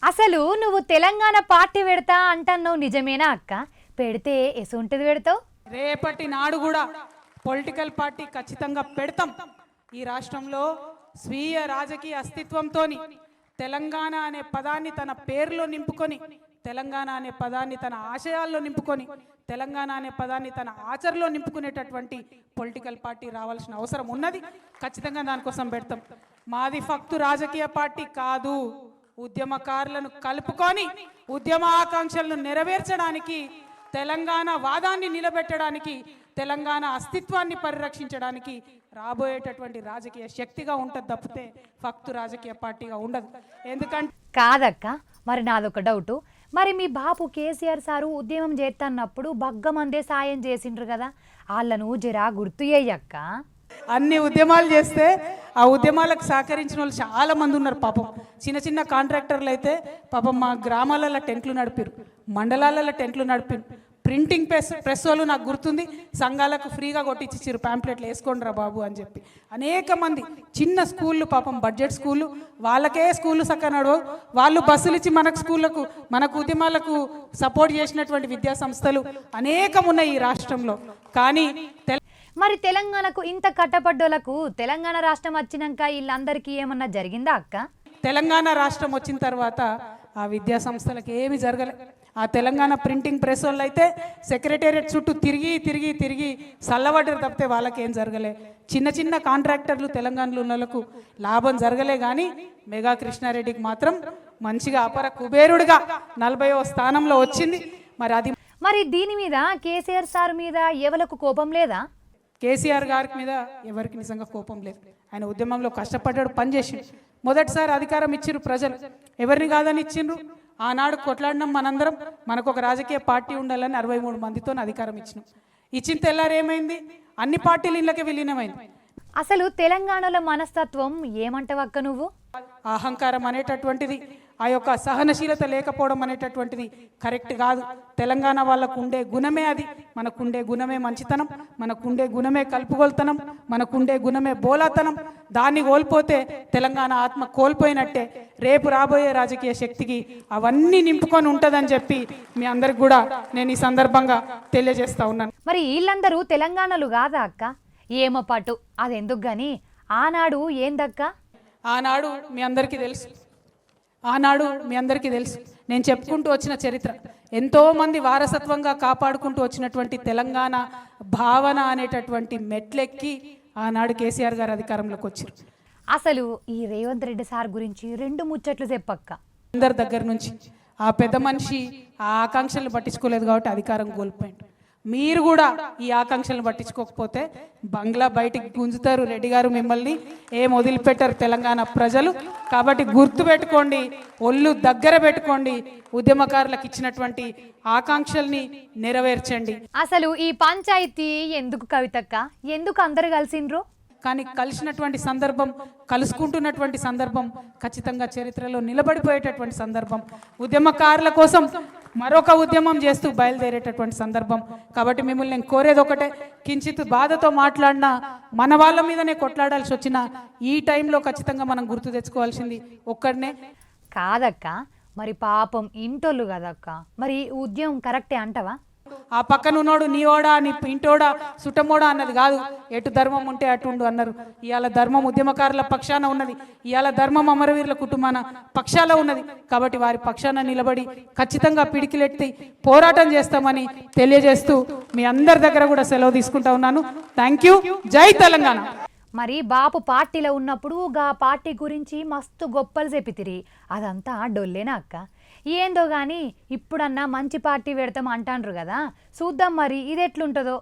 అసలు నువ్వు తెలంగాణ పార్టీ పెడతా అంటున్నావు నిజమేనా అక్క? పెడితే ఎసుంటది పెడతావు? రేపటి నాడు కూడా పొలిటికల్ పార్టీ ఖచ్చితంగా పెడతాం. ఈ రాష్ట్రంలో స్వీయ రాజకీయ అస్తిత్వంతోని తెలంగాణ అనే పదాన్ని తన పేరులో నింపుకొని, తెలంగాణ అనే పదాన్ని తన ఆశయాల్లో నింపుకొని, తెలంగాణ అనే పదాన్ని తన ఆచరణలో నింపుకునేటటువంటి పొలిటికల్ పార్టీ రావాల్సిన అవసరం ఉన్నది. ఖచ్చితంగా దానికోసం పెడతాం. మాది ఫక్తు రాజకీయ పార్టీ కాదు, ఉద్యమకారులను కలుపుకొని ఉద్యమ ఆకాంక్షలను నెరవేర్చడానికి, తెలంగాణ వాదాన్ని నిలబెట్టడానికి, తెలంగాణ అస్తిత్వాన్ని పరిరక్షించడానికి రాబోయేటటువంటి రాజకీయ శక్తిగా ఉంటుంది తప్పితే ఫక్తు రాజకీయ పార్టీగా ఉండదు. ఎందుకంటే కాదక్క, మరి నాదొక డౌటు. మరి మీ బాపు కేసీఆర్ సారు ఉద్యమం చేస్తున్నప్పుడు బగ్గమందే సాయం చేసిండ్రు కదా, వాళ్ళను జరా గుర్తు చేయక్క. అన్ని ఉద్యమాలు చేస్తే ఆ ఉద్యమాలకు సహకరించిన వాళ్ళు చాలా మంది ఉన్నారు. పాపం చిన్న చిన్న కాంట్రాక్టర్లు అయితే పాపం మా గ్రామాలలో టెంట్లు నడిపారు, మండలాలలో టెంట్లు నడిపారు. ప్రింటింగ్ ప్రెస్ వాళ్ళు నాకు గుర్తుంది, సంఘాలకు ఫ్రీగా కొట్టించిచ్చారు, ప్యాంప్లెట్లు వేసుకోండి రా బాబు అని చెప్పి. అనేక మంది చిన్న స్కూళ్ళు, పాపం బడ్జెట్ స్కూళ్ళు, వాళ్ళకే స్కూళ్ళు చక్కగా నడవవు, వాళ్ళు బస్సులు ఇచ్చి మనకు స్కూళ్ళకు, మనకు ఉద్యమాలకు సపోర్ట్ చేసినటువంటి విద్యా సంస్థలు అనేకం ఉన్నాయి ఈ రాష్ట్రంలో. కానీ మరి తెలంగాణకు ఇంత కట్టపడ్డోళ్లకు తెలంగాణ రాష్ట్రం వచ్చినాక వీళ్ళందరికీ ఏమన్నా జరిగిందా అక్క? తెలంగాణ రాష్ట్రం వచ్చిన తర్వాత ఆ విద్యా సంస్థలకు ఏమి జరగలే. ఆ తెలంగాణ ప్రింటింగ్ ప్రెస్ వాళ్ళు అయితే సెక్రటేరియట్ చుట్టూ తిరిగి తిరిగి తిరిగి చల్లబడ్డారు తప్పితే వాళ్ళకేం జరగలే. చిన్న చిన్న కాంట్రాక్టర్లు తెలంగాణలో ఉన్న వాళ్ళకు లాభం జరగలే. కానీ మెగా కృష్ణారెడ్డికి మాత్రం మంచిగా అపర కుబేరుడిగా 40వ స్థానంలో వచ్చింది. మరి దీని మీద కేసీఆర్ సార్ మీద ఎవరికి కోపం లేదా? కేసీఆర్ గారి మీద ఎవరికి నిజంగా కోపం లేదు. ఆయన ఉద్యమంలో కష్టపడ్డాడు, పనిచేసి మొదటిసారి అధికారం ఇచ్చిర్రు ప్రజలు, ఎవరిని కాదని ఇచ్చిండ్రు. ఆనాడు కొట్లాడినాం మనందరం, మనకు ఒక రాజకీయ పార్టీ ఉండాలని 63 మందితో అధికారం ఇచ్చినాం. ఇచ్చిన తెల్లారు ఏమైంది? అన్ని పార్టీలు ఇళ్ళకే విలీనమైంది. అసలు తెలంగాణలో మనస్తత్వం ఏమంటావక్క నువ్వు? అహంకారం అనేటటువంటిది, ఆ యొక్క సహనశీలత లేకపోవడం అనేటటువంటిది కరెక్ట్ కాదు. తెలంగాణ వాళ్ళకు ఉండే గుణమే అది. మనకుండే గుణమే మంచితనం, మనకుండే గుణమే కలుపుగోలుతనం, మనకుండే గుణమే బోలాతనం. దాన్ని కోల్పోతే తెలంగాణ ఆత్మ కోల్పోయినట్టే. రేపు రాబోయే రాజకీయ శక్తికి అవన్నీ నింపుకొని ఉంటుందని చెప్పి మీ అందరికి కూడా నేను ఈ సందర్భంగా తెలియజేస్తా ఉన్నాను. మరి వీళ్ళందరూ తెలంగాణలు కాదా అక్క? ఏమో పాటు అదెందుకు గాని ఆనాడు ఏందక్క? ఆనాడు మీ అందరికీ తెలుసు, నేను చెప్పుకుంటూ వచ్చిన చరిత్ర. ఎంతోమంది వారసత్వంగా కాపాడుకుంటూ వచ్చినటువంటి తెలంగాణ భావన అనేటటువంటి మెట్లెక్కి ఆనాడు కేసీఆర్ గారు అధికారంలోకి వచ్చారు. అసలు ఈ రేవంత్ రెడ్డి సార్ గురించి 2 ముచ్చట్లు చెప్పక్క. అందరి దగ్గర నుంచి ఆ పెద్ద మనిషి ఆ ఆకాంక్షలను పట్టించుకోలేదు కాబట్టి అధికారం కోల్పోయింది. మీరు కూడా ఈ ఆకాంక్షలను పట్టించుకోకపోతే బంగ్లా బయటికి గుంజుతారు రెడ్డి గారు, మిమ్మల్ని ఏం వదిలిపెట్టారు తెలంగాణ ప్రజలు. కాబట్టి గుర్తు పెట్టుకోండి, ఒళ్ళు దగ్గర పెట్టుకోండి, ఉద్యమకారులకు ఇచ్చినటువంటి ఆకాంక్షల్ని నెరవేర్చండి. అసలు ఈ పంచాయతీ ఎందుకు కవితక్క? ఎందుకు అందరు కలిసిండ్రు? కానీ కలిసినటువంటి సందర్భం, కలుసుకుంటున్నటువంటి సందర్భం ఖచ్చితంగా చరిత్రలో నిలబడిపోయేటటువంటి సందర్భం, ఉద్యమకారుల కోసం మరొక ఉద్యమం చేస్తూ బయలుదేరేటటువంటి సందర్భం. కాబట్టి మిమ్మల్ని నేను కోరేది ఒకటే, కించిత్ బాధతో మాట్లాడినా, మన వాళ్ళ మీదనే కొట్లాడాల్సి వచ్చిన ఈ టైంలో ఖచ్చితంగా మనం గుర్తు తెచ్చుకోవాల్సింది ఒక్కడనే. కాదక్క, మరి పాపం ఇంటోళ్ళు కదక్క, మరి ఉద్యమం కరెక్టే అంటవా? ఆ పక్కన ఉన్నోడు నీవోడా, నీ ఇంటోడా, సుటమోడా అన్నది కాదు. ఎటు ధర్మం ఉంటే అటు ఉండు అన్నారు. ఇవాళ ధర్మం ఉద్యమకారుల పక్షాన ఉన్నది, ఇవాళ ధర్మం అమరవీరుల కుటుంబాన పక్షాల ఉన్నది. కాబట్టి వారి పక్షాన నిలబడి ఖచ్చితంగా పిడికిలెత్తి పోరాటం చేస్తామని తెలియజేస్తూ మీ అందరి దగ్గర కూడా సెలవు తీసుకుంటా ఉన్నాను. Thank you. జై తెలంగాణ. మరి బాపు పార్టీలో ఉన్నప్పుడు గా పార్టీ గురించి మస్తు గొప్పలు చెప్పితిరి, అదంతా డొల్లేనా అక్క? ఏందో గాని ఇప్పుడన్నా మంచి పార్టీ పెడతాం అంటాండ్రు కదా, చూద్దాం మరి ఇది ఎట్లుంటుందో.